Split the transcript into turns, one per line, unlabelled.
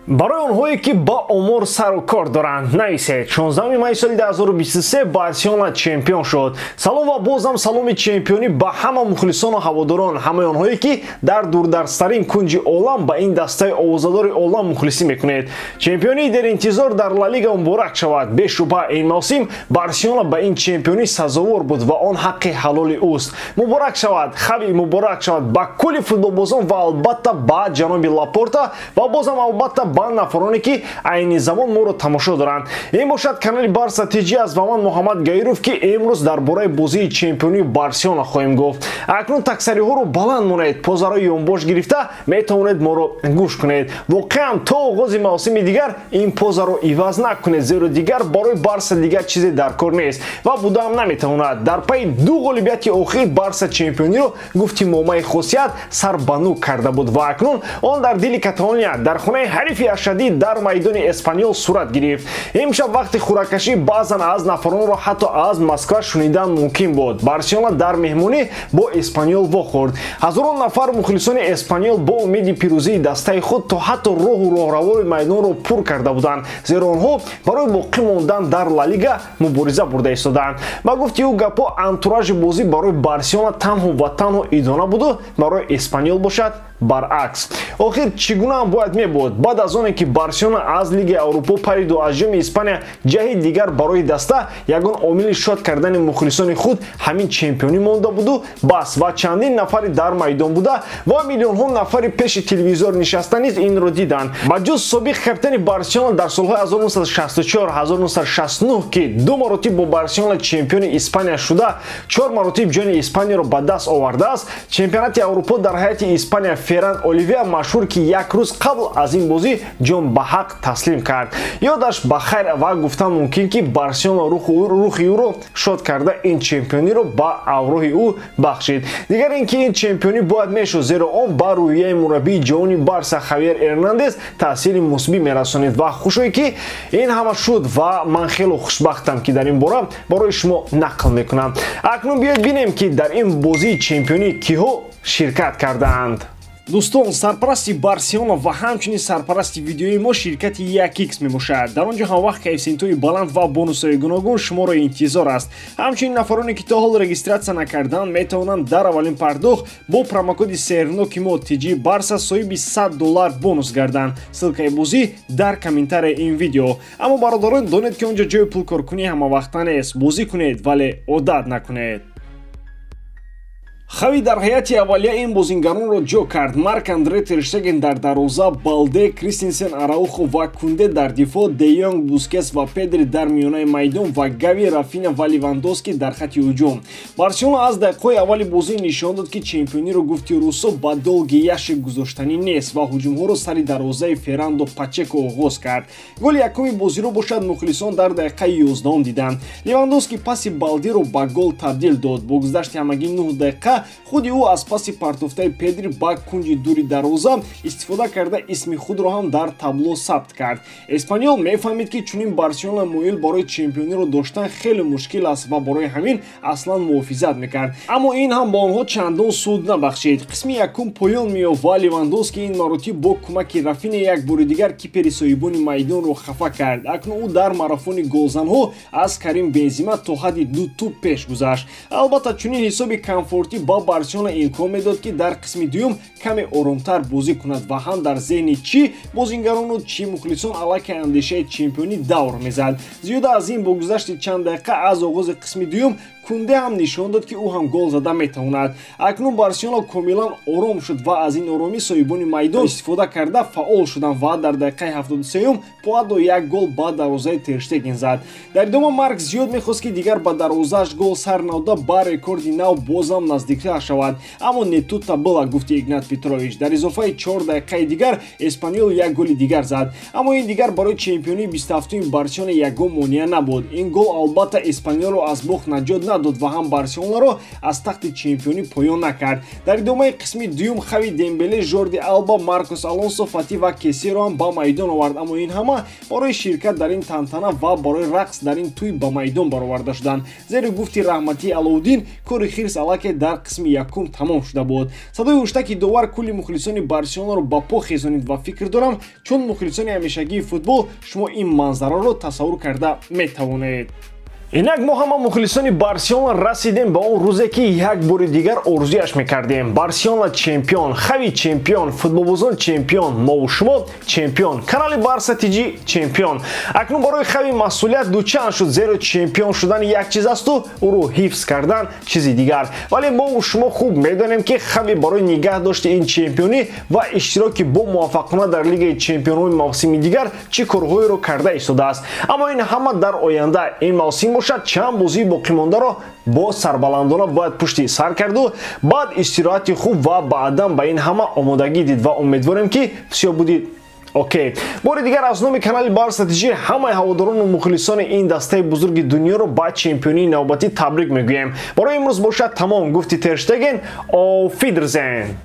برای اونهایی که با امور سر و کار دارند نویسید 16 مای سال 2023 بارسلونا چمپیون شد. سلام و بازم سلام چمپیونی با همه مخلصان و هواداران، همه اونهایی که در دوردست‌ترین کنج عالم با این دسته آوازدار عالم مخلصی میکنید. چمپیونی در انتظار در لالیگا مبارک شود. به شبهه این موسم بارسلونا به این چمپیونی سزاوار بود و آن حق حلال اوست. مبارک شود، خیلی مبارک شود با کل فوتبالبازان و البته با جناب لاپورتا و بازم البته با نفرانی که عین زمان ما رو تماشا دارند. این باشد کانال بارسا تیجی از من محمد گایروف که امروز درباره بازی چمپیونی بارسلونا خواهیم گفت. اکنون تکسری ها رو بلند مونید، پوزارای یونباش گرفته میتونید ما رو گوش کنید. واقعا تا آغاز موسم دیگر این پوزا رو عوض نکنید، زیرا دیگر برای بارسا دیگر چیزی در کار نیست و بودم نمیتواند. در پی دو غالبیت اخیر بارسا چمپیونی رو گفتیم مومای خاصیت سربانو کرده بود و اکنون آن در دل کاتالونیا در خانه حریف شدید در میدان اسپانیول صورت گرفت. امشب وقت خوراکشی بعضن از نفران را حتی از مسکو شنیدن ممکن بود. بارسلونا در مهمانی با اسپانیول واخورد. هزاران نفر مخلصان اسپانیول با امید پیروزی دسته خود تا حتی راه و راهروی میدان را پر کرده بودند، زیرا آنها برای باقی ماندن در لالیگا مبارزه برده ایستادند. با گفتی او گپا انتوراژ بازی برای بارسلونا تنها و تنها ادانه بود و برای اسپانیول باشد برعکس. آخر چگونه هم باید می بود؟ بعد از آنکه بارسلونا از لیگ اروپا پرید و از جام اسپانیا جای دیگر برای دسته یگان عامل شاد کردن مخلصان خود همین چمپیونی مانده بود و بس و چندین نفر در میدان بوده و میلیون ها نفر پیش تلویزیون نشسته نیز این را دیدند. با جز سابق کاپیتان بارسلونا در سالهای 1964 1969 که دو مرتبه با بارسلونا چمپیون اسپانیا شده، 4 مرتبه جام اسپانیا را به دست آورده است. چمپیونات اروپا در حیات اسپانیا فران اولیویا مشهور که یک روز قبل از این بازی جام به حق تسلیم کرد. یادش بخیر و گفتم ممکن که بارسلونا روح او رو شاد کرده این چمپیونی رو با اوروه او بخشید. دیگر اینکه این چمپیونی باید میشد، زیرا آن بر رویه مربی جوانی بارسا خاویر ارناندز تاثیر مثبت میرسانید و خوشی که این همه شد و من خیلی خوشبختم که در این باره برای شما نقل میکنم. اکنون بیاید ببینیم که در این بازی چمپیونی کیها شرکت کردند. دوستان، سرپرستی بارسلونا و همچنین سرپرستی ویدیوی ما شرکت 1x میباشد. در آنجا هم وقت کیفسینتوی بلند و بونوس‌های گوناگون شما را انتظار است. همچنین نفرانی که تا حال رجیستراسیون نکردند میتوانند در اولین پرداخت با پروموکد سرنوکی ما تیجی بارسا صاحب $100 بونوس گردند. سلکای بازی در کامنتار این ویدیو. اما برادران دانید که اونجا جای پول کارکنی همه وقت نیست. بازی کنید ولی عادت نکنید. خاوی در حیات اولیه این بازیگران را جو کرد. مارک اندره تر شتگن در دروازه، بالده، کریستنسن، اراوخو و کونده در دفاع، دیونگ، بوسکس و پدری در میانه میدان و گاوی، رافینیا و لیواندوفسکی در خط هجوم. بارسلونا از دقیقه اول بازی نشان داد که چمپیونی را گفتی روسو با دلگی یش گذاشتنی نیست و هجوم ها را سر دروازه فراندو پاچکو آغاز کرد. گل یکم بازی را باشد مخلصان در دقیقه 11 دیدند. لیواندوفسکی پاس بالده را به گل تبدیل داد. با گذشت همگی 9 دقیقه خود او از پاس پارتوفته پدری با کنج دوری دروازه استفاده کرده اسم خود را هم در تابلو ثبت کرد. اسپانیول میفهمید که چنین بارسلونا مویل برای چمپیونی را داشتن خیلی مشکل است و برای همین اصلا محافظت میکرد. اما این هم با آنها چندان سود نبخشید. قسم یکم پایان میافت و لیواندوفسکی این مرتبه با کمک رافینیا یک بار دیگر کیپر سایبان میدان را خفه کرد. اکنون او در ماراتون گلزنها از کریم بنزما تا حد 2 توپ پیش گذشت. البته چنین حساب کامفورتی با بارسلونا امکان میداد که در قسم دوم کمی آرامتر بازی کند و هم در ذهن چی بازیگران و چی مخلصان علیه اندیشه چمپیونی دور میزد. زیاده از این با گذشت چند دقیقه از آغاز قسم دوم کونده هم نشان داد که او هم گل زده میتواند. اکنون بارسلونا کاملا آرام شد و از این آرامی صاحبان میدان استفاده کرده فعال شدند و در دقیقه 73 پوادو یک گل با دروازه تر شتگن زد. در ادامه مارک زیاد میخواست که دیگر با دروازه‌اش گل سر نهاده با رکورد نو بازم نزدیکتر شود، اما نتوتا بلا گفت ایگنات پتروویچ. در اضافه 4 دقیقه دیگر اسپانیول یک گل دیگر زد، اما این دیگر برای چمپیونی 27 بارسلونا یک گل مانع نبود. این گل البته اسپانیول را از باخت نجات надод ва ҳам Барселонаро аз тахти чемпионӣ поён накард. Дар идомаи қисми дуюм Хави Дембеле, Жорди Алба, Маркос Алонсо, Фати ва Кесиро ҳам ба майдон овард, аммо ин ҳама барои ширкат дар ин тантана ва барои рақс дар ин тӯй ба майдон бароварда шуданд. Зери гуфти Раҳматӣ Алауддин кори хирс аллакай дар қисми якум тамом шуда буд. Садои уштаки довар кулли мухлисони Барселонаро ба по хезонид ва фикр дорам, чун мухлисони ҳамешагии футбол шумо ин манзараро тасаввур карда метавонед. Инак мо ҳама мухлисони Барселона расидем ба он рӯзе ки як бори дигар орзуяш мекардем. Барселона чемпион, Хави чемпион, футболбозон чемпион, мову шумо чемпион, канали Барса TG чемпион. Акнун барои Хави масъулият дучанд шуд, зеро чемпион шудан як чиз асту ӯро ҳифз кардан чизи дигар. Вале мову шумо хуб медонем ки Хави барои нигаҳ дошти ин чемпионӣ ва иштироки бо муваффақона дар Лигаи чемпионҳои мавсими дигар чӣ корҳоеро карда истодааст. Аммо ин ҳама дар оянда. Ин мавсим чанд бозии боқимондаро бо сарбаландона бояд пушти сар карду, баъд истироҳати хуб ва баъдан ба ин ҳама омодагӣ дид ва умедворем ки всё будид окей. Бори дигар аз номи канали Барса TG ҳамаи ҳаводорону мухлисони ин дастаи бузурги дунёро ба чемпионии навбатӣ табрик мегӯем. Барои имрӯз бошад тамом. Гуфти Тер Штеген. Auf Wiedersehen.